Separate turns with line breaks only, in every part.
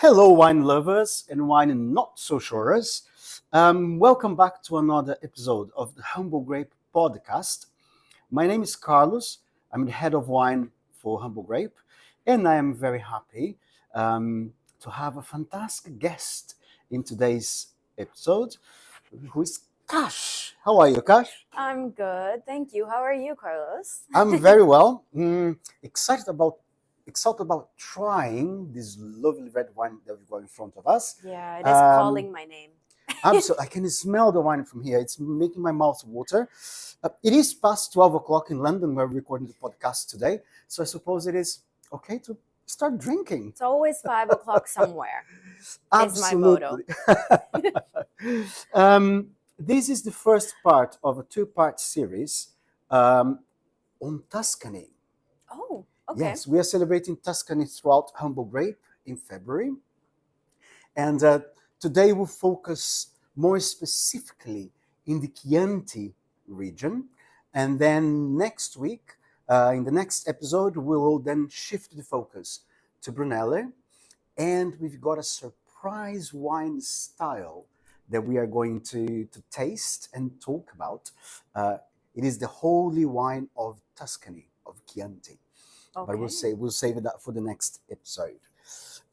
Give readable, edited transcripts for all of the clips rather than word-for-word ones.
Hello, wine lovers and wine not so surers. Welcome back to another episode of the Humble Grape podcast. My name is Carlos. I'm the head of wine for Humble Grape, and I am very happy to have a fantastic guest in today's episode, who is Kash. How are you, Kash?
I'm good, thank you. How are you, Carlos?
I'm very well. Excited about trying this lovely red wine that we've got in front of us.
Yeah, it is
Um,
calling my name.
Absolutely, I can smell the wine from here. It's making my mouth water. It is past 12 o'clock in London where we're recording the podcast today, so I suppose it is okay to start drinking.
It's always 5 o'clock somewhere, is my motto.
Absolutely. This is the first part of a two-part series um, on Tuscany.
Oh, okay.
Yes, we are celebrating Tuscany throughout Humble Grape in February. And today we'll focus more specifically in the Chianti region. And then next week, in the next episode, we will then shift the focus to Brunello. And we've got a surprise wine style that we are going to taste and talk about. It is the holy wine of Tuscany, of Chianti. But we'll save that for the next episode.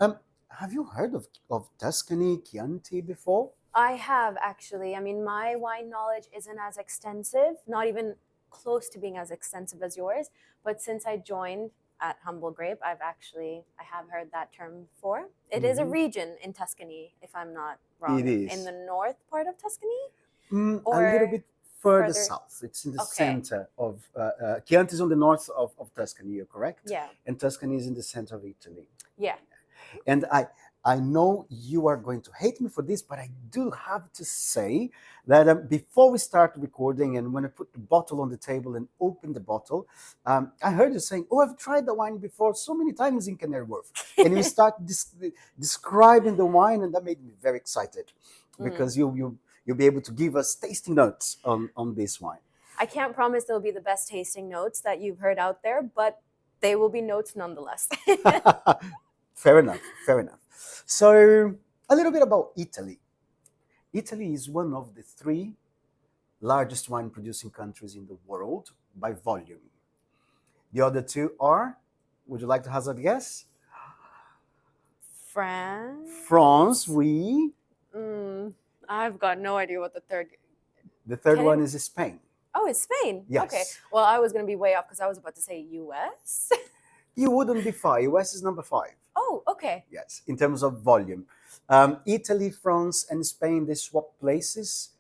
Have you heard of Tuscany, Chianti before?
I have actually. I mean, my wine knowledge isn't as extensive, not even close to being as extensive as yours. But since I joined at Humble Grape, I have heard that term before. It is a region in Tuscany, if I'm not wrong.
It is.
In the north part of Tuscany?
A little bit further south. It's in the center of Chianti is on the north of Tuscany. You're correct.
Yeah.
And Tuscany is in the center of Italy.
Yeah.
And I know you are going to hate me for this, but I do have to say that before we start recording and when I put the bottle on the table and open the bottle, I heard you saying, "Oh, I've tried the wine before so many times in Canary Wharf," and you start describing the wine, and that made me very excited because you'll be able to give us tasting notes on this wine.
I can't promise they'll be the best tasting notes that you've heard out there, but they will be notes nonetheless.
Fair enough. So, a little bit about Italy. Italy is one of the three largest wine producing countries in the world by volume. The other two are, would you like to hazard a guess? France, oui.
I've got no idea what the third.
The third one is Spain.
Oh, it's Spain.
Yes.
Okay. Well, I was going to be way off because I was about to say US.
You wouldn't be far. US is number 5.
Oh, okay.
Yes, in terms of volume. Italy, France, and Spain, they swap places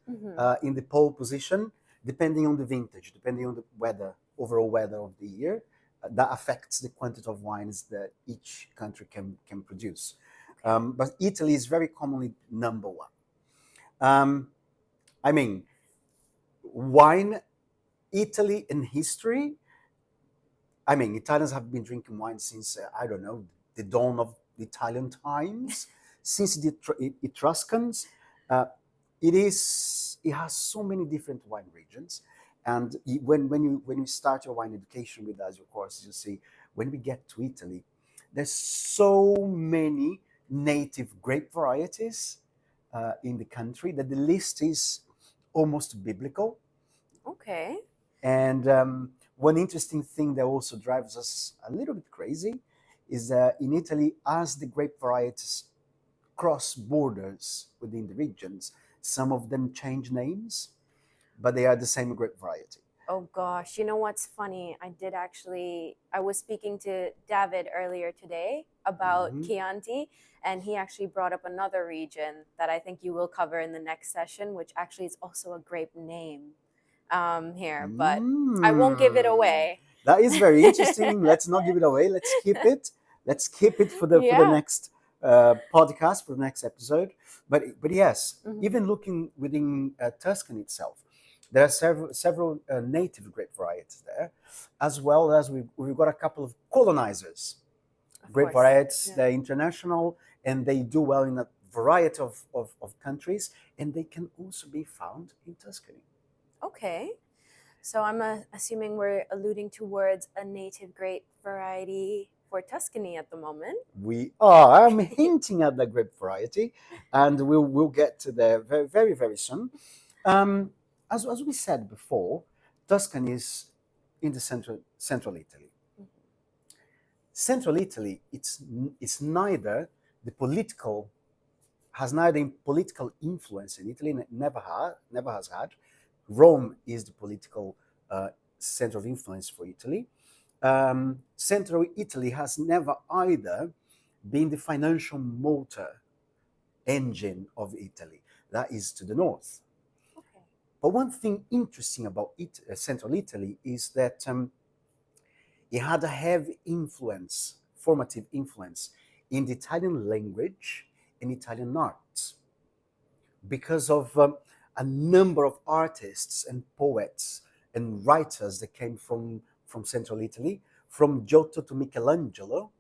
in the pole position, depending on the vintage, depending on the weather, overall weather of the year. That affects the quantity of wines that each country can produce. But Italy is very commonly number 1. I mean, wine, Italy in history. I mean, Italians have been drinking wine since, I don't know, the dawn of the Italian times, since the Etruscans. It has so many different wine regions. And when you start your wine education with us, of course, you see, when we get to Italy, there's so many native grape varieties in the country that the list is almost biblical.
Okay.
And one interesting thing that also drives us a little bit crazy is that in Italy, as the grape varieties cross borders within the regions, some of them change names, but they are the same grape variety.
Oh gosh, you know what's funny? I was speaking to David earlier today about Chianti, and he actually brought up another region that I think you will cover in the next session, which actually is also a grape name here, but I won't give it away.
That is very interesting. Let's not give it away. Let's keep it. Let's keep it for the next podcast, for the next episode. But yes, even looking within Tuscany itself, there are several native grape varieties there, as well as we've got a couple of colonizers. Grape varieties, they're international, and they do well in a variety of countries, and they can also be found in Tuscany.
Okay. So I'm assuming we're alluding towards a native grape variety for Tuscany at the moment.
We are. I'm hinting at the grape variety, and we'll get to there very, very, very soon. As we said before, Tuscany is in the central Italy. Central Italy, it's neither the political has neither political influence in Italy, never has had. Rome is the political center of influence for Italy. Central Italy has never either been the financial motor engine of Italy. That is to the north.
Okay.
But one thing interesting about Central Italy is that it had a heavy influence, formative influence, in the Italian language and Italian arts because of a number of artists and poets and writers that came from Central Italy, from Giotto to Michelangelo.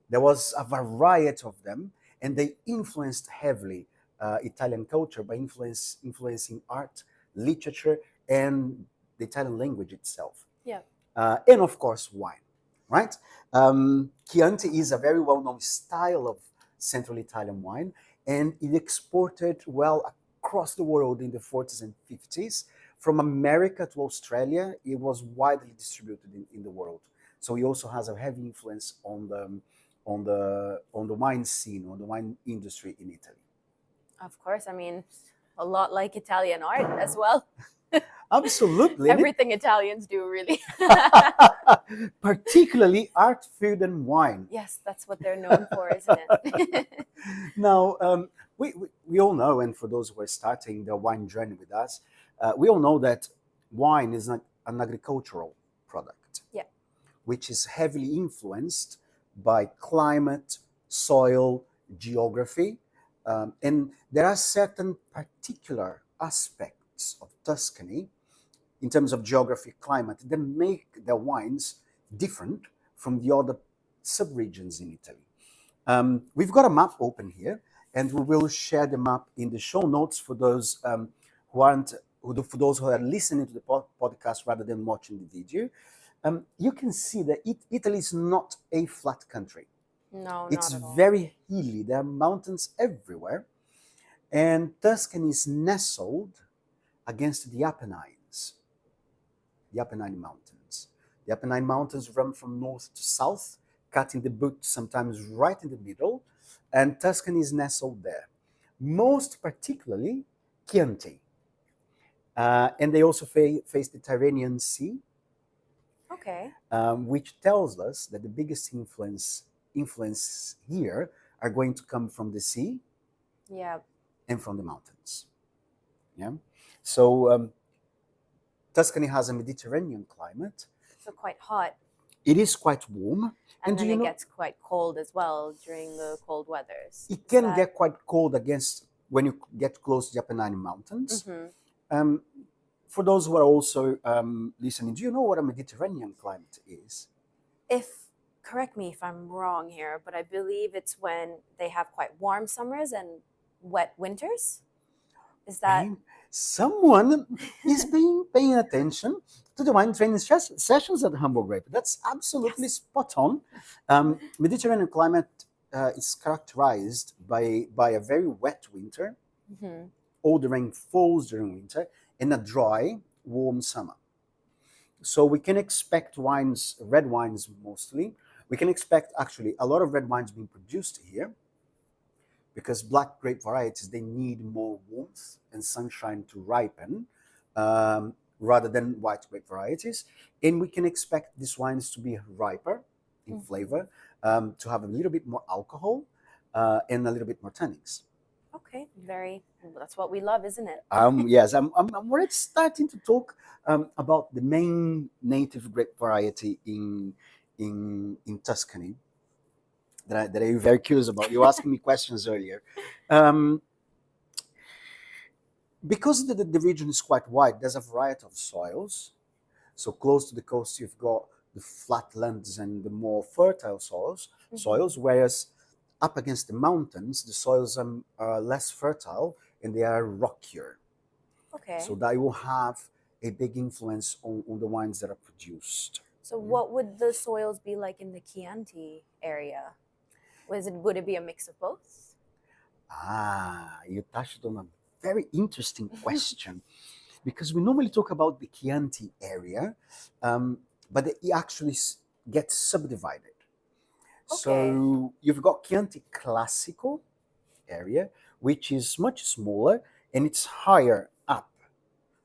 There was a variety of them, and they influenced heavily Italian culture by influencing art, literature, and the Italian language itself.
Yeah.
And of course, wine, right? Chianti is a very well-known style of Central Italian wine, and it exported well across the world in the 40s and 50s. From America to Australia, it was widely distributed in the world. So it also has a heavy influence on the wine scene, on the wine industry in Italy.
Of course, I mean, a lot like Italian art as well.
Absolutely.
Everything Italians do, really.
Particularly art, food, and wine.
Yes, that's what they're known for, isn't it?
Now, we all know, and for those who are starting their wine journey with us, we all know that wine is an agricultural product,
yeah,
which is heavily influenced by climate, soil, geography, and there are certain particular aspects of Tuscany in terms of geography, climate, that make their wines different from the other subregions in Italy. We've got a map open here, and we will share the map in the show notes for those for those who are listening to the podcast rather than watching the video. You can see that Italy is not a flat country.
No,
It's
not at all.
very hilly. There are mountains everywhere, and Tuscany is nestled against the Apennines. The Apennine Mountains. The Apennine Mountains run from north to south, cutting the boot sometimes right in the middle, and Tuscany is nestled there. Most particularly Chianti. And they also face the Tyrrhenian Sea,
Okay.
which tells us that the biggest influence here are going to come from the sea,
yeah,
and from the mountains. Yeah. So Tuscany has a Mediterranean climate.
So quite hot.
It is quite warm.
And then it gets quite cold as well during the cold weathers.
It can get quite cold when you get close to the Apennine Mountains. Mm-hmm. For those who are also listening, do you know what a Mediterranean climate is?
Correct me if I'm wrong here, but I believe it's when they have quite warm summers and wet winters. Is that...
Someone is paying attention to the wine training sessions at Humble Grape. That's absolutely spot on. Mediterranean climate is characterized by a very wet winter. Mm-hmm. All the rain falls during winter, and a dry, warm summer. So we can expect red wines mostly. We can expect actually a lot of red wines being produced here, because black grape varieties, they need more warmth and sunshine to ripen rather than white grape varieties. And we can expect these wines to be riper in flavor, to have a little bit more alcohol and a little bit more tannins.
Okay, that's what we love, isn't it?
Yes, I'm already starting to talk about the main native grape variety in Tuscany that I'm very curious about. You were asking me questions earlier. Because the region is quite wide, there's a variety of soils. So close to the coast, you've got the flatlands and the more fertile soils, whereas up against the mountains, the soils are less fertile and they are rockier.
Okay.
So that will have a big influence on the wines that are produced.
So what would the soils be like in the Chianti area? Would it be a mix of both?
You touched on a very interesting question because we normally talk about the Chianti area, but it actually gets subdivided.
Okay.
So you've got Chianti Classico area, which is much smaller and it's higher up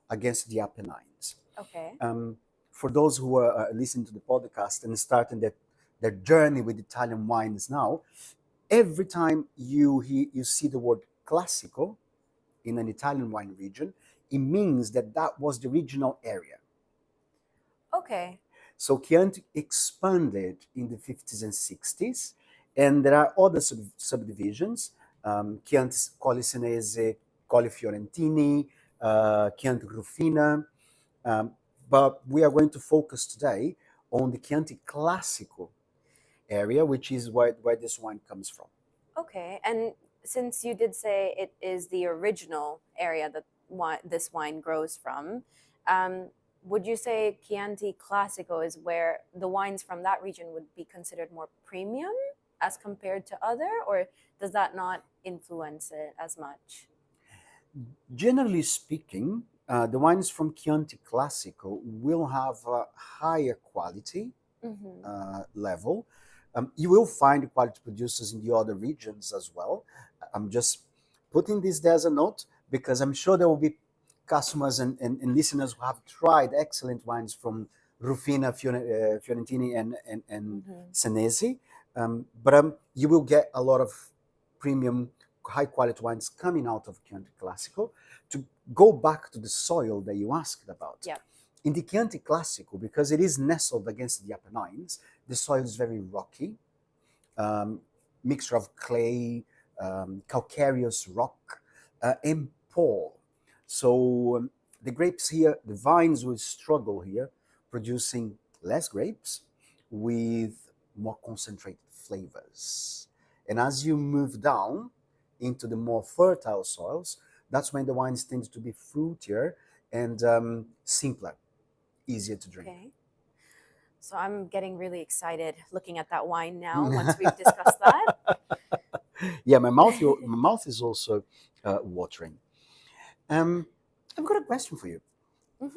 against the Apennines.
Okay.
For those who are listening to the podcast and starting their journey with Italian wines now, every time you see the word classico in an Italian wine region, it means that that was the regional area.
Okay.
So Chianti expanded in the 50s and 60s, and there are other subdivisions: Chianti Colli Senese, Colli Fiorentini, Chianti Rufina. Um, but we are going to focus today on the Chianti Classico area, which is where this wine comes from.
Okay. And since you did say it is the original area that this wine grows from, would you say Chianti Classico is where the wines from that region would be considered more premium as compared to other, or does that not influence it as much?
Generally speaking, the wines from Chianti Classico will have a higher quality level. You will find quality producers in the other regions as well. I'm just putting this there as a note because I'm sure there will be customers and listeners who have tried excellent wines from Rufina, Fiorentini, and Senesi. But you will get a lot of premium, high quality wines coming out of Chianti Classico. To go back to the soil that you asked about.
Yeah.
In the Chianti Classico, because it is nestled against the Apennines, the soil is very rocky, mixture of clay, calcareous rock, and pole. So the grapes here, the vines will struggle here, producing less grapes with more concentrated flavors. And as you move down into the more fertile soils, that's when the wines tend to be fruitier and simpler, easier to drink.
Okay. So I'm getting really excited looking at that wine now once we've discussed that.
Yeah, my mouth is also watering. I've got a question for you.
Mhm.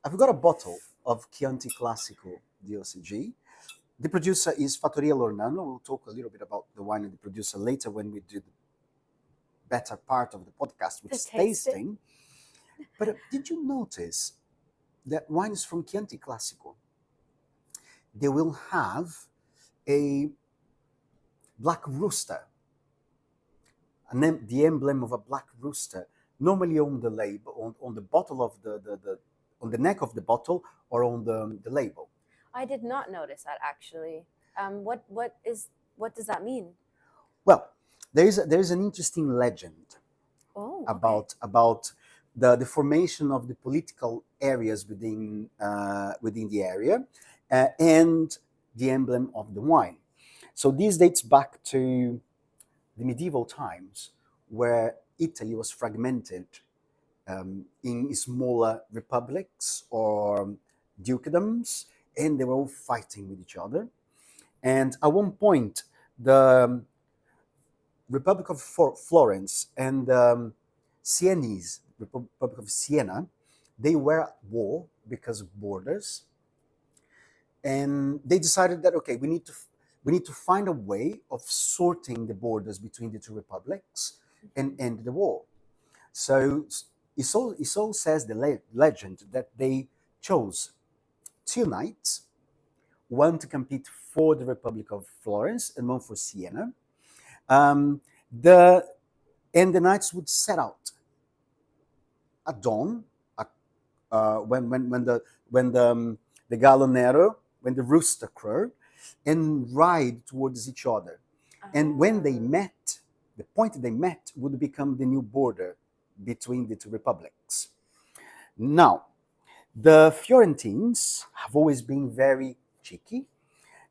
I've got a bottle of Chianti Classico DOCG. The producer is Fattoria Lornano. We'll talk a little bit about the wine and the producer later when we do the better part of the podcast, which is tasting. But did you notice that wines from Chianti Classico, they will have a black rooster, the emblem of a black rooster, normally on the label, on the bottle of the on the neck of the bottle or on the label.
I did not notice that actually. What does that mean?
Well, there is an interesting legend about the formation of the political areas within the area and the emblem of the wine. So this dates back to the medieval times where Italy was fragmented in smaller republics or dukedoms, and they were all fighting with each other. And at one point, the Republic of Florence and Sienese Republic of Siena, they were at war because of borders, and they decided that okay, we need to find a way of sorting the borders between the two republics and end the war. So it so says the legend that they chose two knights, one to compete for the Republic of Florence and one for Siena. Um, the and the knights would set out at dawn, when the gallo nero, when the rooster crowed, and ride towards each other. And when they met, the point they met would become the new border between the two republics. Now, the Fiorentines have always been very cheeky.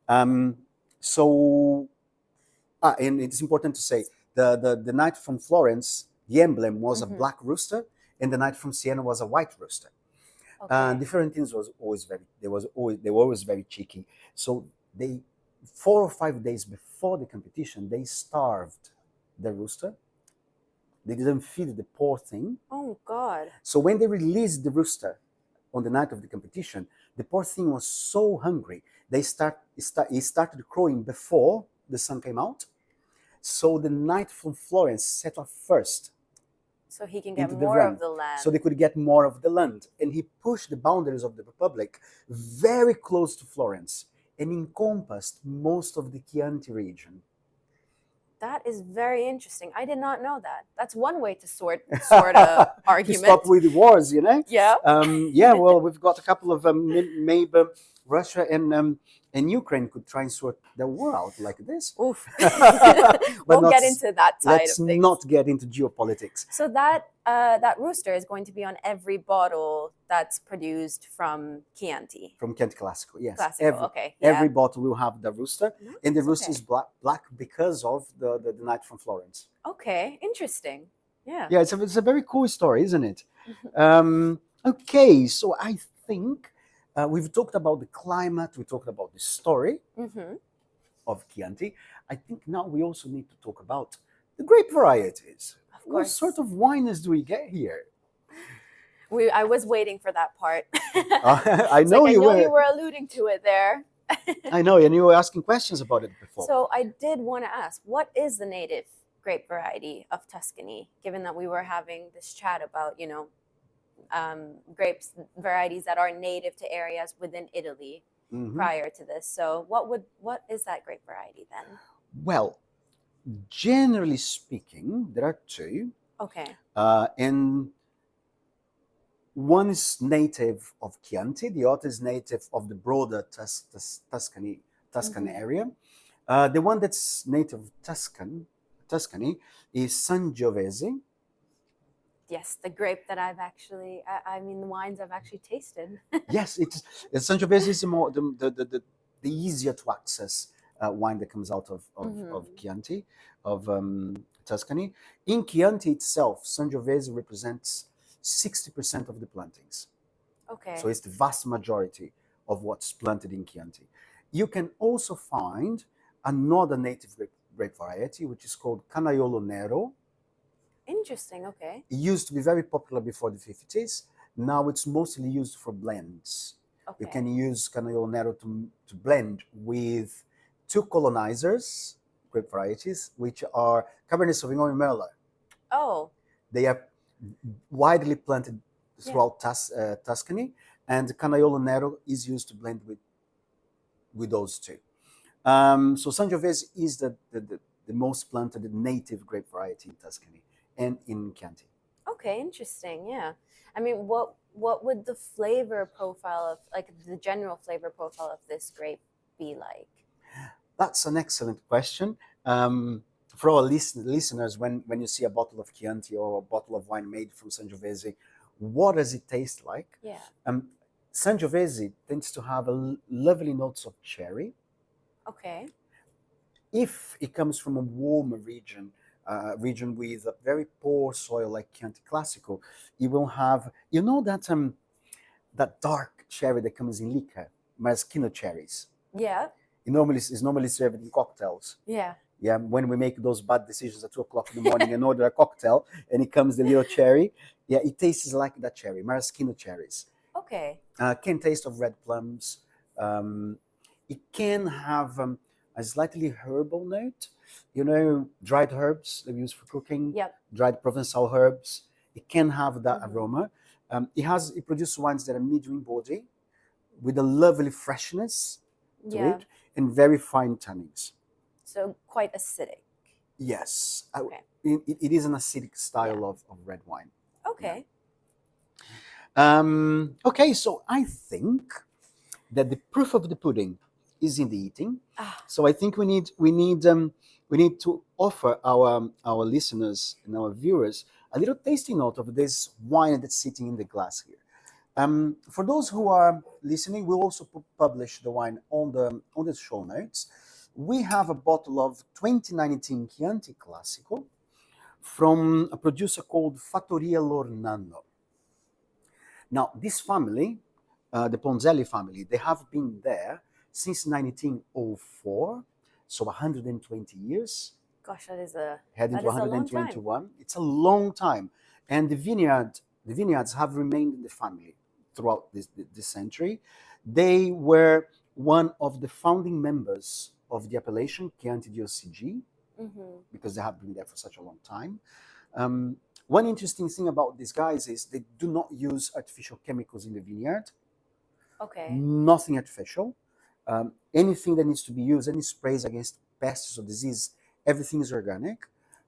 Um, so, and it's important to say the knight from Florence, the emblem was a black rooster, and the knight from Siena was a white rooster.
Okay.
The Florentines they were always very cheeky. So they 4 or 5 days before the competition, they starved the rooster. They didn't feed the poor thing.
Oh God.
So when they released the rooster on the night of the competition, the poor thing was so hungry. He started crowing before the sun came out. So the knight from Florence set off first
So he can get
into the
more
run,
of the land.
so they could get more of the land. And he pushed the boundaries of the Republic very close to Florence and encompassed most of the Chianti region.
That is very interesting. I did not know that. That's one way to sort a
To
argument.
stop with the wars, you know?
Yeah.
Yeah, well, we've got a couple of maybe Russia and Ukraine could try and sort their war out like this.
Oof.
But
We'll get into that side
let's
of things.
not get into geopolitics.
So that rooster is going to be on every bottle that's produced from Chianti.
From Chianti Classico, yes.
Classico, okay.
Every
Yeah.
bottle will have the rooster,
Nice,
and the rooster
okay.
is black because of the knight from Florence.
Okay, interesting. Yeah.
Yeah, it's a very cool story, isn't it? Okay, so I think we've talked about the climate, we talked about the story of Chianti. I think now we also need to talk about the grape varieties.
Of
What
course.
sort of wines do we get here?
I was waiting for that part.
I know
I
you
know
were.
you were alluding to it there.
I know, and you were asking questions about it before.
So I did want to ask, what is the native grape variety of Tuscany? Given that we were having this chat about, grapes varieties that are native to areas within Italy prior to this. So what is that grape variety then?
Well, generally speaking, there are two.
Okay.
And one is native of Chianti, the other is native of the broader Tuscany area. The one that's native of Tuscany is Sangiovese.
Yes, the grape that I mean, the wines I've actually tasted.
Yes, Sangiovese is the easier to access wine that comes out of Chianti, of Tuscany. In Chianti itself, Sangiovese represents 60% of the plantings.
Okay.
So it's the vast majority of what's planted in Chianti. You can also find another native grape variety, which is called Canaiolo Nero.
Interesting, okay.
It used to be very popular before the 50s. Now it's mostly used for blends.
Okay.
You can use Canaiolo Nero to blend with two colonizers, grape varieties, which are Cabernet Sauvignon and Merlot.
Oh.
They are widely planted throughout Tuscany, and Canaiolo Nero is used to blend with those two. So Sangiovese is the most planted native grape variety in Tuscany and in Chianti.
Okay, interesting. Yeah. I mean, what would the flavor profile of, like, the general flavor profile of this grape be like?
That's an excellent question. For our listeners, when you see a bottle of Chianti or a bottle of wine made from Sangiovese, what does it taste like?
Yeah.
Sangiovese tends to have lovely notes of cherry.
Okay.
If it comes from a warmer region with a very poor soil like Chianti Classico, it will have, that dark cherry that comes in liquor, maraschino cherries.
Yeah.
It's normally served in cocktails.
Yeah.
Yeah, when we make those bad decisions at 2:00 in the morning and order a cocktail, and it comes the little cherry, yeah, it tastes like that cherry, maraschino cherries.
Okay.
Can taste of red plums. It can have a slightly herbal note. Dried herbs they use for cooking.
Yep.
Dried Provençal herbs. It can have that aroma. It produces wines that are medium in body, with a lovely freshness to it, and very fine tannins.
So quite acidic.
Yes.
Okay.
It is an acidic style of red wine.
Okay.
Yeah. Okay, so I think that the proof of the pudding is in the eating. So I think we need to offer our listeners and our viewers a little tasting note of this wine that's sitting in the glass here. For those who are listening, we'll also publish the wine on the show notes. We have a bottle of 2019 Chianti Classico from a producer called Fattoria Lornano. Now, this family, the Ponzelli family, they have been there since 1904, so 120 years,
Gosh,
heading
that
to
is a long time.
121. It's a long time. And the vineyards have remained in the family throughout this century. They were one of the founding members of the appellation Chianti DOCG because they have been there for such a long time. One interesting thing about these guys is they do not use artificial chemicals in the vineyard.
Okay.
Nothing artificial. Anything that needs to be used, any sprays against pests or disease, everything is organic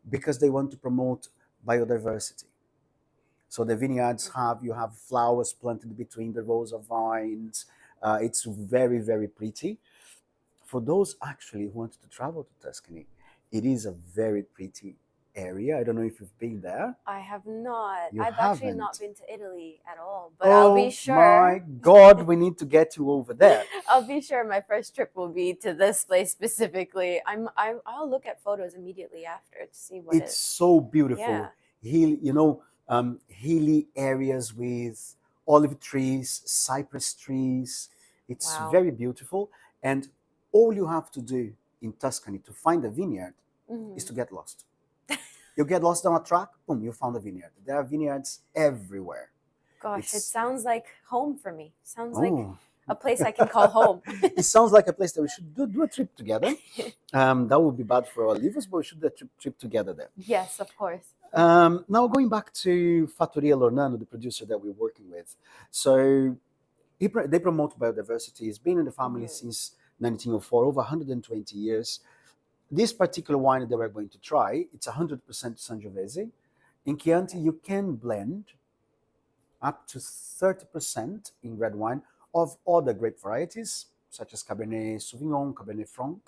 because they want to promote biodiversity. So the vineyards you have flowers planted between the rows of vines. It's very, very pretty. For those actually who want to travel to Tuscany, it is a very pretty area. I don't know if you've been there.
I have not.
You
I've actually
haven't.
not been to Italy at all, but I'll be sure.
Oh my God, we need to get you over there.
I'll be sure my first trip will be to this place specifically. I'll look at photos immediately after to see what
It's so beautiful.
Yeah.
Hilly areas with olive trees, cypress trees. It's
Wow.
very beautiful. And all you have to do in Tuscany to find a vineyard is to get lost. You get lost on a track, boom, you found a vineyard. There are vineyards everywhere.
Gosh, it sounds like home for me. Sounds like a place I can call home.
It sounds like a place that we should do a trip together. That would be bad for our livers, but we should do a trip together there.
Yes, of course.
Now going back to Fattoria Lornano, the producer that we're working with. So they promote biodiversity. It's been in the family since 1904, over 120 years. This particular wine that we're going to try, it's 100% Sangiovese. In Chianti, you can blend up to 30% in red wine of other grape varieties, such as Cabernet Sauvignon, Cabernet Franc.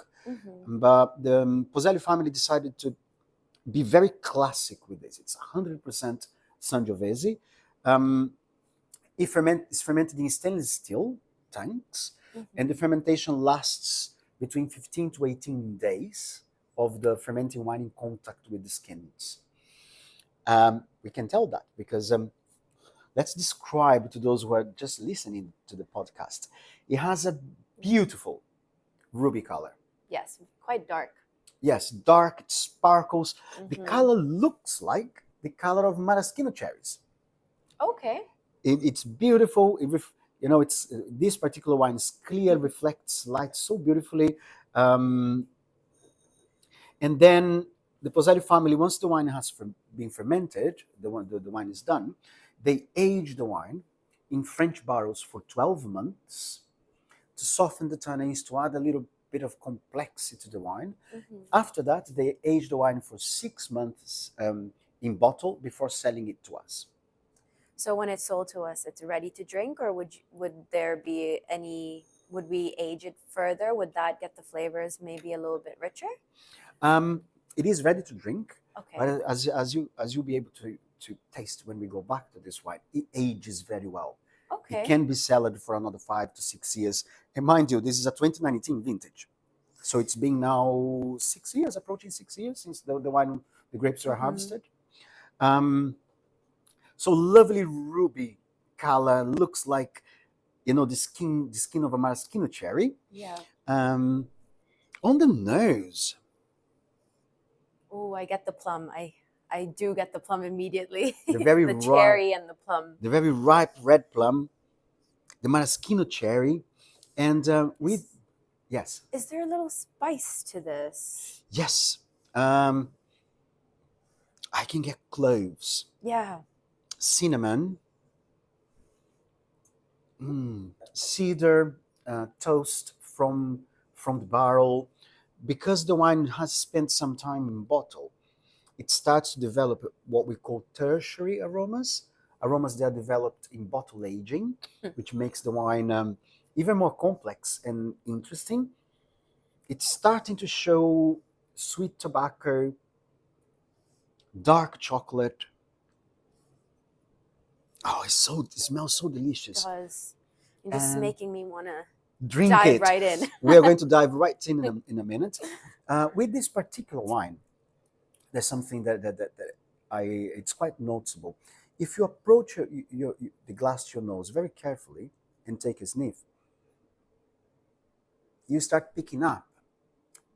But the Pozzelli family decided to be very classic with this. It's 100% Sangiovese. It's fermented in stainless steel tanks, and the fermentation lasts between 15 to 18 days of the fermenting wine in contact with the skins. We can tell that because let's describe to those who are just listening to the podcast. It has a beautiful ruby color.
Yes, quite dark.
Yes, dark, it sparkles. The color looks like the color of maraschino cherries.
Okay.
It's beautiful. It's this particular wine is clear, reflects light so beautifully. And then the Pozzelli family, once the wine has been fermented, the wine is done, they age the wine in French barrels for 12 months to soften the tannins, to add a little bit of complexity to the wine. After that, they age the wine for 6 months in bottle before selling it to us.
So when it's sold to us, it's ready to drink, or would we age it further? Would that get the flavors maybe a little bit richer?
It is ready to drink.
Okay.
But as you'll be able to taste when we go back to this wine, it ages very well.
Okay.
It can be cellared for another 5 to 6 years. And mind you, this is a 2019 vintage. So it's been now 6 years, approaching 6 years since the grapes were harvested. So lovely ruby color, looks like, the skin of a maraschino cherry.
Yeah.
On the nose.
Oh, I get the plum. I do get the plum immediately.
The
cherry and the plum.
The very ripe red plum, the maraschino cherry, and yes.
Is there a little spice to this?
Yes. I can get cloves.
Yeah.
Cinnamon. Cedar toast from the barrel. Because the wine has spent some time in bottle, it starts to develop what we call tertiary aromas that are developed in bottle aging, which makes the wine even more complex and interesting. It's starting to show sweet tobacco, dark chocolate. Oh, it smells so delicious.
It does. It's just making me want to
dive
right in.
We are going to dive right in a minute. With this particular wine, there's something that it's quite noticeable. if you approach the glass to your nose very carefully and take a sniff, you start picking up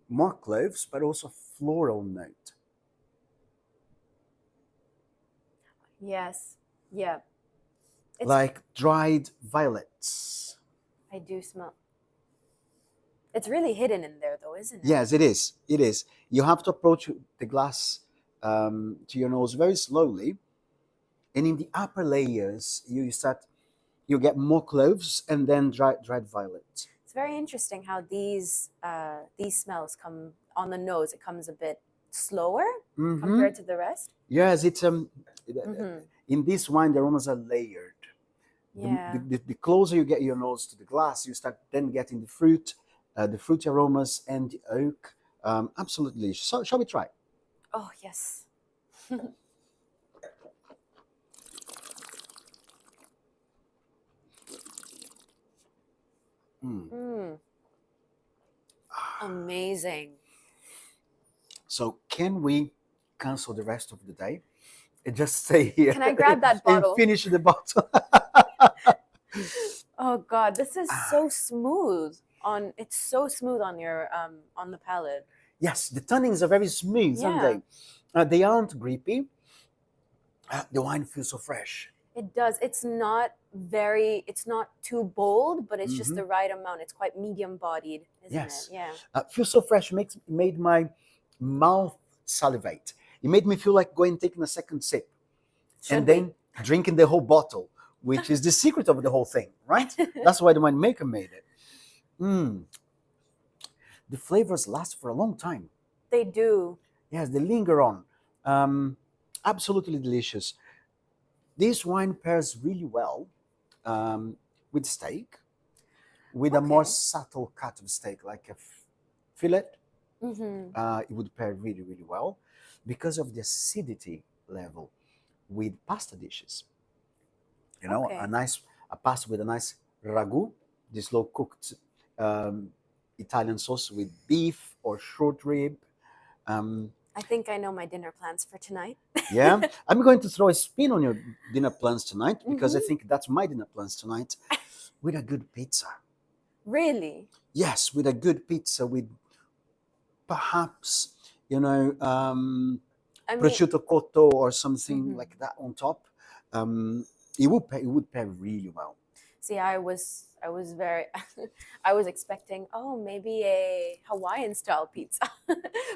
more cloves, but also floral note.
Yes. Yeah. It's,
Like dried violets.
I do smell. It's really hidden in there, though, isn't it?
Yes, it is. It is. You have to approach the glass to your nose very slowly, and in the upper layers, you get more cloves and then dried violets.
It's very interesting how these smells come on the nose. It comes a bit slower compared to the rest.
Yes, it's
Mm-hmm.
in this wine the aromas are layered.
Yeah.
The closer you get your nose to the glass, you start then getting the fruit, the fruity aromas, and the oak. Absolutely. So, shall we try?
Oh, yes. Amazing.
So, can we cancel the rest of the day and just stay here?
Can I grab that bottle?
And finish the bottle.
Oh God, this is so smooth. It's so smooth on your on the palate.
Yes, the tannins are very smooth, aren't they? They aren't grapey. The wine feels so fresh.
It does. It's not too bold, but it's just the right amount. It's quite medium bodied, isn't
Yes.
it? Yeah.
Feels so fresh. Made my mouth salivate. It made me feel like going and taking a second sip,
Should
and
be.
then drinking the whole bottle, which is the secret of the whole thing, right? That's why the winemaker made it. The flavors last for a long time.
They do.
Yes, they linger on. Absolutely delicious. This wine pairs really well with steak, with a more
Okay.
subtle cut of steak, like a fillet.
Mm-hmm.
It would pair really, really well because of the acidity level with pasta dishes. You know,
Okay.
a pasta with a nice ragu, this slow cooked Italian sauce with beef or short rib.
I think I know my dinner plans for tonight.
Yeah, I'm going to throw a spin on your dinner plans tonight because I think that's my dinner plans tonight with a good pizza.
Really?
Yes, with a good pizza with perhaps, you know,
I mean,
prosciutto cotto or something like that on top. It would pair really well.
see, I was very, I was expecting, oh, maybe a Hawaiian style pizza,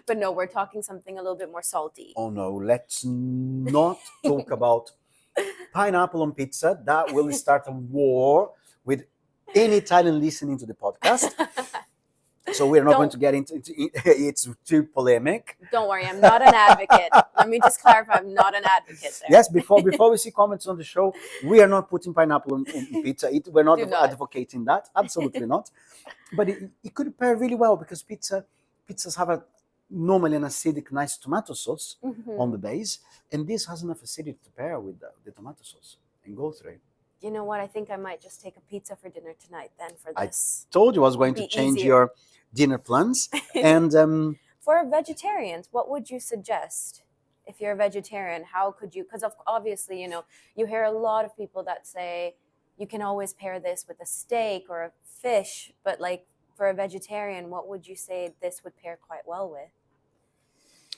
but no, we're talking something a little bit more salty.
Oh no, let's not talk about pineapple on pizza. That will start a war with any Italian listening to the podcast. So we're not going to get into it's too polemic.
Don't worry, I'm not an advocate. Let me just clarify, I'm not an advocate there.
Yes, before we see comments on the show, we are not putting pineapple on pizza. We're not advocating that. Absolutely not. But it could pair really well because pizzas have normally an acidic, nice tomato sauce on the base, and this has enough acidity to pair with the tomato sauce and go through.
You know what? I think I might just take a pizza for dinner tonight then for this.
I told you I was going to change your dinner plans. And
for vegetarians, what would you suggest? If you're a vegetarian, how could you? Because obviously, you know, you hear a lot of people that say you can always pair this with a steak or a fish, but like for a vegetarian, what would you say this would pair quite well with?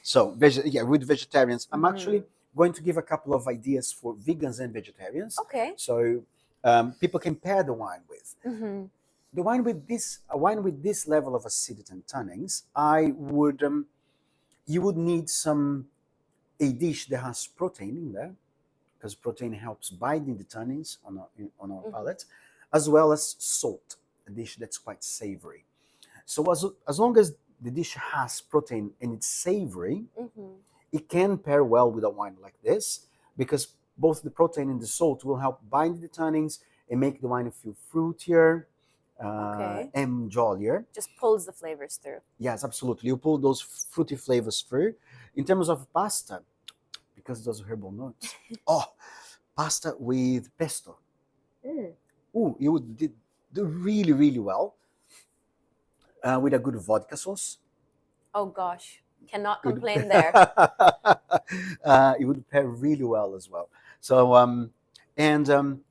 So, with vegetarians, I'm actually going to give a couple of ideas for vegans and vegetarians.
Okay.
So people can pair the wine with. The wine with this level of acidity and tannins, you would need a dish that has protein in there, because protein helps binding the tannins on our palate, as well as salt, a dish that's quite savory. So as long as the dish has protein and it's savory, it can pair well with a wine like this, because both the protein and the salt will help bind the tannins and make the wine feel fruitier and jollier.
Just pulls the flavors through.
Yes, absolutely. You pull those fruity flavors through. In terms of pasta, because those herbal notes, pasta with pesto. Ooh, you would do really, really well with a good vodka sauce.
Oh gosh, cannot complain there.
It would pair really well as well. So and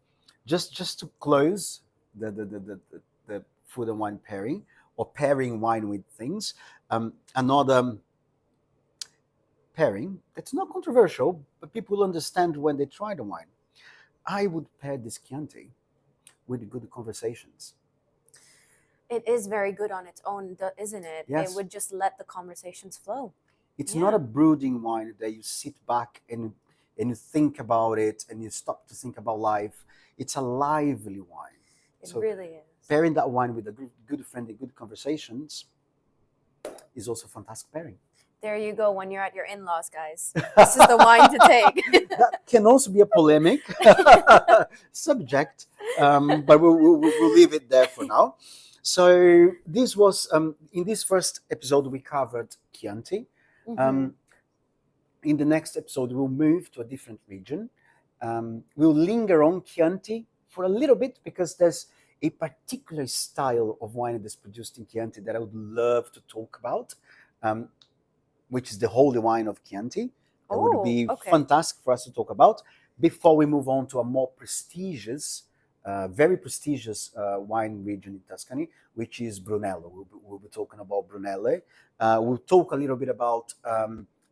just to close the food and wine pairing, or pairing wine with things, another pairing that's not controversial, but people will understand when they try the wine. I would pair this Chianti with good conversations.
It is very good on its own, isn't it?
Yes.
It would just let the conversations flow.
It's
Yeah.
not a brooding wine that you sit back and you think about it and you stop to think about life. It's a lively wine.
It really is.
Pairing that wine with a good friend and good conversations is also a fantastic pairing.
There you go. When you're at your in-laws, guys, this is the wine to take.
That can also be a polemic subject, but we'll leave it there for now. So this was in this first episode we covered Chianti. In the next episode we'll move to a different region. We'll linger on Chianti for a little bit because there's a particular style of wine that's produced in Chianti that I would love to talk about, which is the holy wine of Chianti. That would be fantastic for us to talk about before we move on to a more prestigious, very prestigious wine region in Tuscany, which is Brunello. We'll be talking about Brunello. We'll talk a little bit about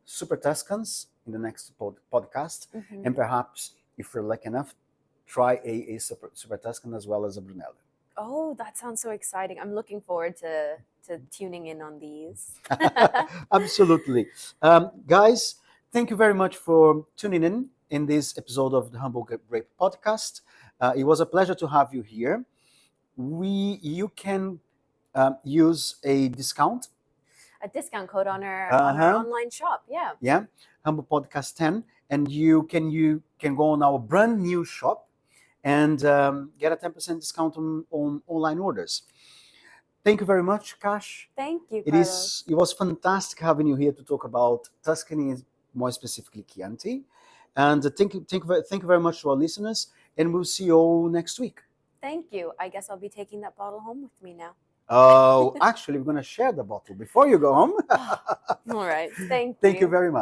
Super Tuscans in the next podcast, and perhaps, if we're lucky enough, try a Super Tuscan as well as a Brunello.
Oh, that sounds so exciting. I'm looking forward to tuning in on these.
Absolutely. Guys, thank you very much for tuning in this episode of the Humble Grape podcast. It was a pleasure to have you here. You can use a discount
code on our online shop.
Yeah, Humble Podcast 10, and you can go on our brand new shop and get a 10% discount on online orders. Thank you very much, Kash.
Thank you, Carlos.
It was fantastic having you here to talk about Tuscany, more specifically Chianti. And thank you very much to our listeners, and we'll see you all next week.
Thank you. I guess I'll be taking that bottle home with me now.
Oh, actually, we're going to share the bottle before you go home.
All right. Thank you.
Thank you very much.